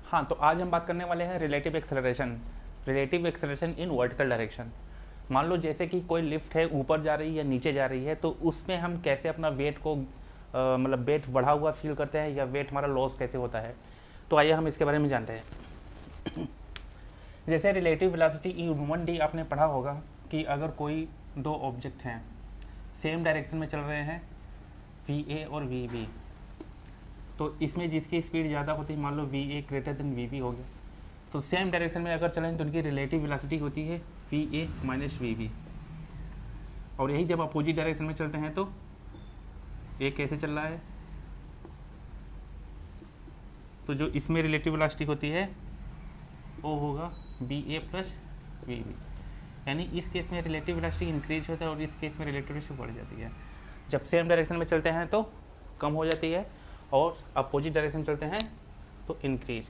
हाँ, तो आज हम बात करने वाले हैं relative acceleration in vertical direction. मान लो जैसे कि कोई लिफ्ट है, ऊपर जा रही है या नीचे जा रही है, तो उसमें हम कैसे अपना वेट को मतलब वेट बढ़ा हुआ फील करते हैं या वेट हमारा लॉस कैसे होता है। तो आइए हम इसके बारे में जानते हैं। जैसे रिलेटिव वेलोसिटी इन 1D आपने पढ़ा होगा कि अगर कोई दो ऑब्जेक्ट हैं, सेम डायरेक्शन में चल रहे हैं, VA और VB, तो इसमें जिसकी स्पीड ज़्यादा होती है, मान लो VA ग्रेटर देन VB हो गया, तो सेम डायरेक्शन में अगर चलें तो उनकी रिलेटिव वेलोसिटी होती है VA माइनस VB। और यही जब अपोजिट डायरेक्शन में चलते हैं तो ये कैसे चल रहा है, तो जो इसमें रिलेटिव वेलोसिटी होती है वो होगा VA प्लस VB। यानी इस केस में रिलेटिव वेलोसिटी इंक्रीज होता है और इस केस में रिलेटिव वेलोसिटी बढ़ जाती है। जब सेम डायरेक्शन में चलते हैं तो कम हो जाती है और अपोजिट डायरेक्शन चलते हैं तो इंक्रीज।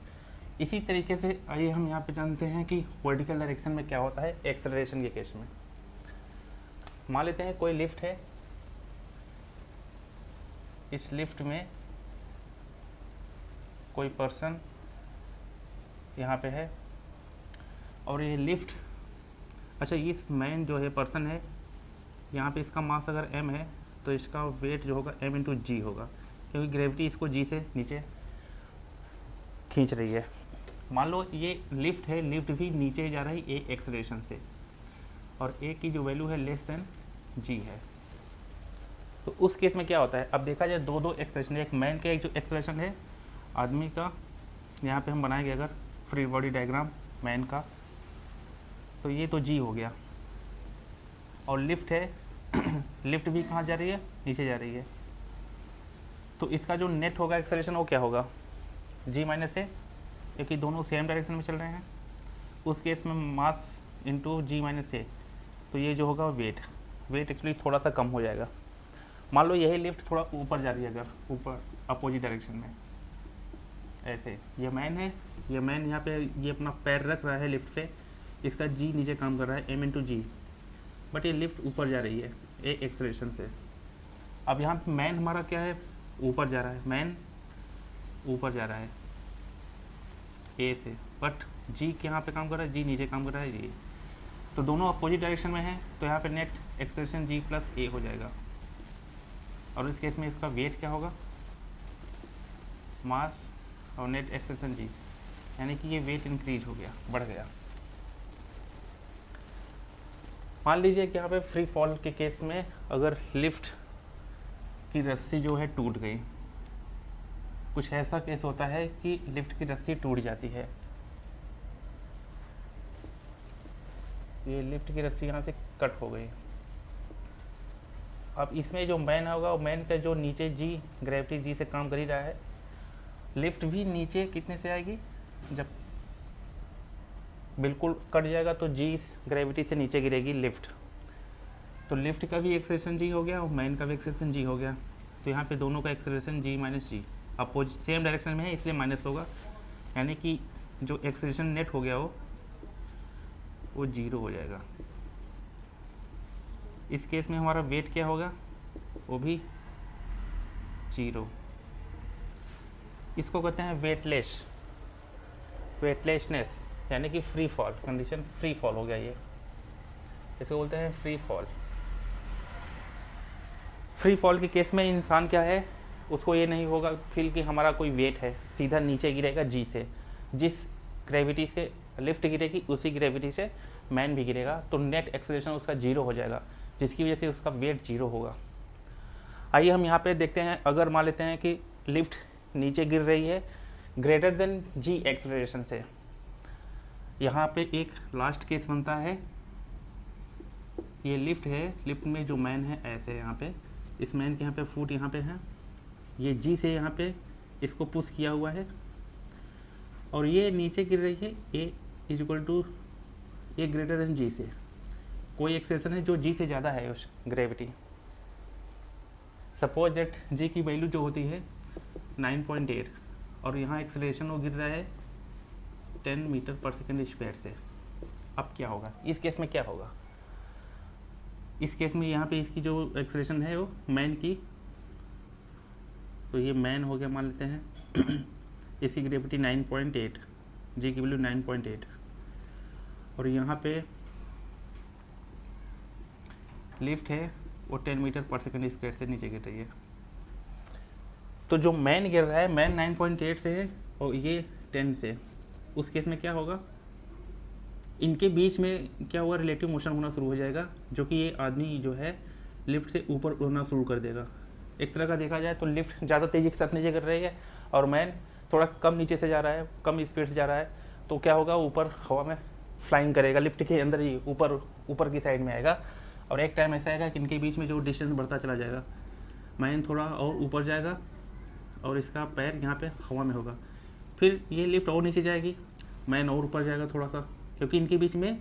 इसी तरीके से आइए हम यहाँ पे जानते हैं कि वर्टिकल डायरेक्शन में क्या होता है एक्सेलरेशन के केस में। मान लेते हैं कोई लिफ्ट है, इस लिफ्ट में कोई पर्सन यहाँ पे है और ये लिफ्ट, अच्छा इस मैन जो है पर्सन है, यहाँ पे इसका मास अगर m है तो इसका वेट जो होगा m इंटू जी होगा, क्योंकि ग्रेविटी इसको g से नीचे खींच रही है। मान लो ये लिफ्ट है, लिफ्ट भी नीचे जा रही है a एक्सेलरेशन से और a की जो वैल्यू है लेस देन g है। तो उस केस में क्या होता है, अब देखा जाए दो एक्सेलरेशन, एक मैन का एक जो एक्सेलरेशन है आदमी का, यहाँ पे हम बनाएंगे अगर फ्री बॉडी डायग्राम मैन का, तो ये तो g हो गया। और लिफ्ट है लिफ्ट भी कहाँ जा रही है, नीचे जा रही है, तो इसका जो नेट होगा एक्सेलरेशन वो क्या होगा g माइनस ए, क्योंकि दोनों सेम डायरेक्शन में चल रहे हैं। उस केस में मास इंटू g माइनस ए, तो ये जो होगा वेट एक्चुअली थोड़ा सा कम हो जाएगा। मान लो यही लिफ्ट थोड़ा ऊपर जा रही है, अगर ऊपर अपोजिट डायरेक्शन में ऐसे, ये मैन है, ये मैन यहाँ पे ये अपना पैर रख रहा है लिफ्ट पे, इसका g नीचे काम कर रहा है m इंटू जी, बट ये लिफ्ट ऊपर जा रही है a एक्सेलरेशन से। अब यहाँ पे मैन हमारा क्या है, ऊपर जा रहा है, मैन ऊपर जा रहा है a से, बट g यहाँ पे काम कर रहा है, g नीचे काम कर रहा है ये, तो दोनों अपोजिट डायरेक्शन में है, तो यहाँ पे net acceleration g plus a हो जाएगा। और इस केस में इसका वेट क्या होगा, मास और नेट एक्सेलरेशन g, यानी कि ये वेट इंक्रीज हो गया, बढ़ गया। मान लीजिए कि यहाँ पे फ्री फॉल के केस में अगर लिफ्ट की रस्सी जो है टूट गई, कुछ ऐसा केस होता है कि लिफ्ट की रस्सी टूट जाती है, ये लिफ्ट की रस्सी यहाँ से कट हो गई। अब इसमें जो मैन होगा, वो मैन का जो नीचे जी ग्रेविटी जी से काम कर ही रहा है, लिफ्ट भी नीचे कितने से आएगी, जब बिल्कुल कट जाएगा तो जी ग्रेविटी से नीचे गिरेगी लिफ्ट, तो लिफ्ट का भी एक्सेलरेशन जी हो गया और मैन का भी एक्सेलरेशन जी हो गया। तो यहाँ पे दोनों का एक्सेलरेशन जी माइनस जी, अपोजिट सेम डायरेक्शन में है इसलिए माइनस होगा, यानी कि जो एक्सेलरेशन नेट हो गया वो जीरो हो जाएगा। इस केस में हमारा वेट क्या होगा, वो भी जीरो। इसको कहते हैं वेटलेसनेस, यानी कि free fall condition, free fall हो गया ये, इसको बोलते हैं फ्री फॉल। फ्री फॉल के केस में इंसान क्या है, उसको ये नहीं होगा फील कि हमारा कोई वेट है, सीधा नीचे गिरेगा जी से, जिस ग्रेविटी से लिफ्ट गिरेगी उसी ग्रेविटी से मैन भी गिरेगा, तो नेट एक्सेलरेशन उसका जीरो हो जाएगा, जिसकी वजह से उसका वेट जीरो होगा। आइए हम यहाँ पे देखते हैं, अगर मान लेते हैं कि लिफ्ट नीचे गिर रही है ग्रेटर देन जी एक्सेलरेशन से, यहाँ पे एक लास्ट केस बनता है, ये लिफ्ट है, लिफ्ट में जो मैन है ऐसे यहाँ पे, इस मैन के यहाँ पे फुट यहाँ पे है, ये जी से यहाँ पे इसको पुश किया हुआ है और ये नीचे गिर रही है, A is equal to A greater than G से, कोई एक्सेलरेशन है जो जी से ज़्यादा है उस ग्रेविटी। सपोज दैट जी की वैल्यू जो होती है 9.8 और यहाँ एक्सेलरेशन वो गिर रहा है 10 मीटर पर सेकेंड स्क्वायर से। अब क्या होगा इस केस में, क्या होगा इस केस में, यहाँ पे इसकी जो एक्सेलरेशन है वो मैन की, तो ये मैन हो गया मान लेते हैं इसकी ग्रेविटी 9.8, जी की वैल्यू 9.8, और यहाँ पे लिफ्ट है वो 10 मीटर पर सेकंड स्क्वायर से नीचे गिर रही है। तो जो मैन गिर रहा है, मैन 9.8 से है और ये 10 से, उस केस में क्या होगा, इनके बीच में क्या होगा, रिलेटिव मोशन होना शुरू हो जाएगा, जो कि ये आदमी जो है लिफ्ट से ऊपर उड़ना शुरू कर देगा। एक तरह का देखा जाए तो लिफ्ट ज़्यादा तेज़ी के साथ नीचे गिर रही है और मैन थोड़ा कम नीचे से जा रहा है, कम स्पीड से जा रहा है, तो क्या होगा, ऊपर हवा में फ्लाइंग करेगा, लिफ्ट के अंदर ही ऊपर की साइड में आएगा। और एक टाइम ऐसा आएगा कि इनके बीच में जो डिस्टेंस बढ़ता चला जाएगा, मैन थोड़ा और ऊपर जाएगा और इसका पैर यहाँ पे हवा में होगा, फिर ये लिफ्ट और नीचे जाएगी, मैन और ऊपर जाएगा थोड़ा सा, क्योंकि इनके बीच में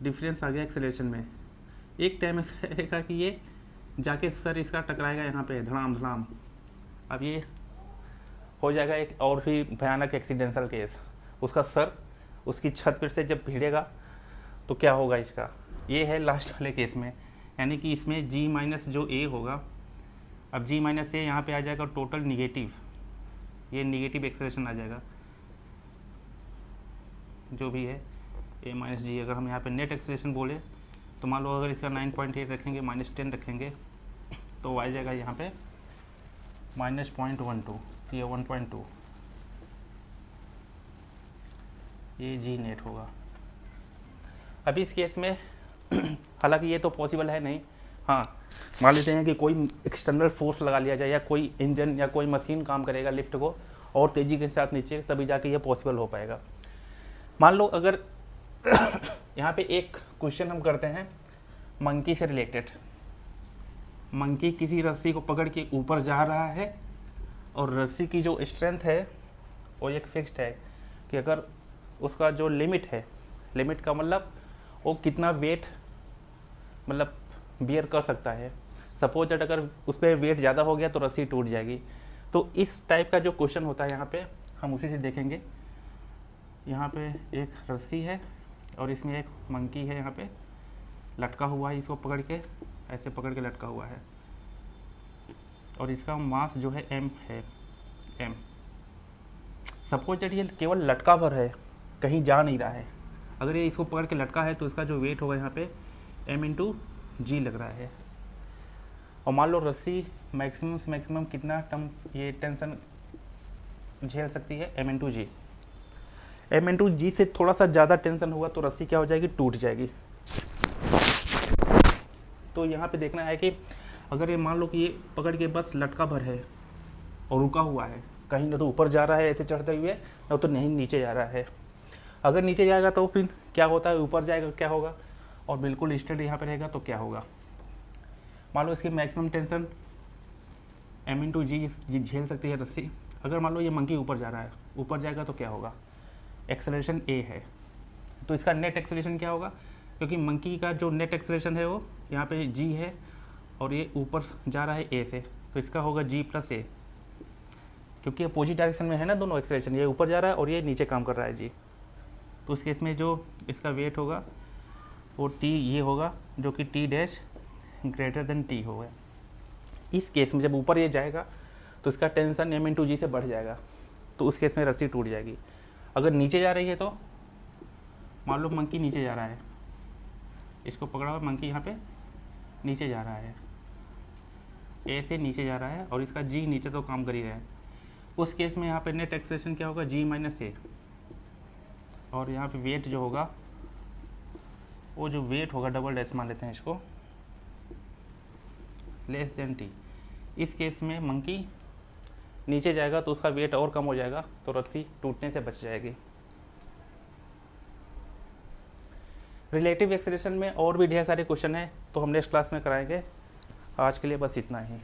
डिफरेंस आ गया एक्सेलरेशन में। एक टाइम ऐसा आएगा कि ये जाके सर इसका टकराएगा यहाँ पे धड़ाम धड़ाम। अब ये हो जाएगा एक और भी भयानक एक्सीडेंटल केस, उसका सर उसकी छत पर से जब भिड़ेगा तो क्या होगा इसका। ये है लास्ट वाले केस में, यानी कि इसमें जी माइनस जो ए होगा, अब जी माइनस ए यहाँ पे आ जाएगा टोटल निगेटिव, ये निगेटिव एक्सेलरेशन आ जाएगा जो भी है ए माइनस जी। अगर हम यहाँ पे नेट एक्सेलरेशन बोले तो मान लो अगर इसका 9.8 रखेंगे, -10 रखेंगे, तो आ जाएगा यहाँ पे -0.12, ये 1.2, ये जी नेट होगा। अभी इस केस में हालांकि ये तो पॉसिबल है नहीं, हाँ मान लेते हैं कि कोई एक्सटर्नल फोर्स लगा लिया जाए या कोई इंजन या कोई मशीन काम करेगा लिफ्ट को और तेज़ी के साथ नीचे, तभी जाके ये पॉसिबल हो पाएगा। मान लो अगर यहाँ पे एक क्वेश्चन हम करते हैं मंकी से रिलेटेड। मंकी किसी रस्सी को पकड़ के ऊपर जा रहा है और रस्सी की जो स्ट्रेंथ है वो एक फिक्स्ड है कि अगर उसका जो लिमिट है, लिमिट का मतलब वो कितना वेट मतलब बियर कर सकता है। सपोज दैट अगर उस पर वेट ज़्यादा हो गया तो रस्सी टूट जाएगी। तो इस टाइप का जो क्वेश्चन होता है यहाँ पे हम उसी से देखेंगे। यहाँ पे एक रस्सी है और इसमें एक मंकी है, यहाँ पे लटका हुआ है, इसको पकड़ के ऐसे पकड़ के लटका हुआ है और इसका मास जो है m है, m। सपोज दैट ये केवल लटका भर है, कहीं जा नहीं रहा है। अगर ये इसको पकड़ के लटका है तो इसका जो वेट होगा यहाँ पे m/g लग रहा है। और मान लो रस्सी मैक्सिमम से मैक्सिमम कितना टर्म ये टेंशन झेल सकती है, m/g। m/g से थोड़ा सा ज़्यादा टेंशन होगा तो रस्सी क्या हो जाएगी, टूट जाएगी। तो यहाँ पे देखना है कि अगर ये मान लो कि ये पकड़ के बस लटका भर है और रुका हुआ है, कहीं ना तो ऊपर जा रहा है ऐसे चढ़ते हुए, ना तो नहीं नीचे जा रहा है। अगर नीचे जाएगा तो फिर क्या होता है, ऊपर जाएगा क्या होगा, और बिल्कुल स्ट्रेट यहाँ पे रहेगा तो क्या होगा। मान लो इसकी मैक्सिमम टेंशन m/g झेल सकती है रस्सी। अगर मान लो ये मंकी ऊपर जा रहा है, ऊपर जाएगा तो क्या होगा, एक्सेलरेशन a है, तो इसका नेट एक्सेलरेशन क्या होगा, क्योंकि मंकी का जो नेट एक्सेलरेशन है वो यहाँ पे g है और ये ऊपर जा रहा है a से, तो इसका होगा g+a, क्योंकि अपोजिट डायरेक्शन में है ना दोनों एक्सेलरेशन, ये ऊपर जा रहा है और ये नीचे काम कर रहा है g। तो उस केस में जो इसका वेट होगा वो t ये होगा, जो कि t-t होगा। इस केस में जब ऊपर ये जाएगा तो इसका टेंशन m/g से बढ़ जाएगा, तो उस केस में रस्सी टूट जाएगी। अगर नीचे जा रही है तो मान लो मंकी नीचे जा रहा है, इसको पकड़ा हुआ मंकी यहाँ पे नीचे जा रहा है, ए से नीचे जा रहा है और इसका जी नीचे तो काम कर ही रहा है। उस केस में यहाँ पे नेट एक्सेलरेशन क्या होगा, g-a, और यहाँ पे वेट जो होगा वो जो वेट होगा डबल डैश मान लेते हैं इसको, t। इस केस में मंकी नीचे जाएगा तो उसका वेट और कम हो जाएगा, तो रस्सी टूटने से बच जाएगी। रिलेटिव एक्सेलरेशन में और भी ढेर सारे क्वेश्चन हैं, तो हम नेक्स्ट क्लास में कराएंगे। आज के लिए बस इतना ही।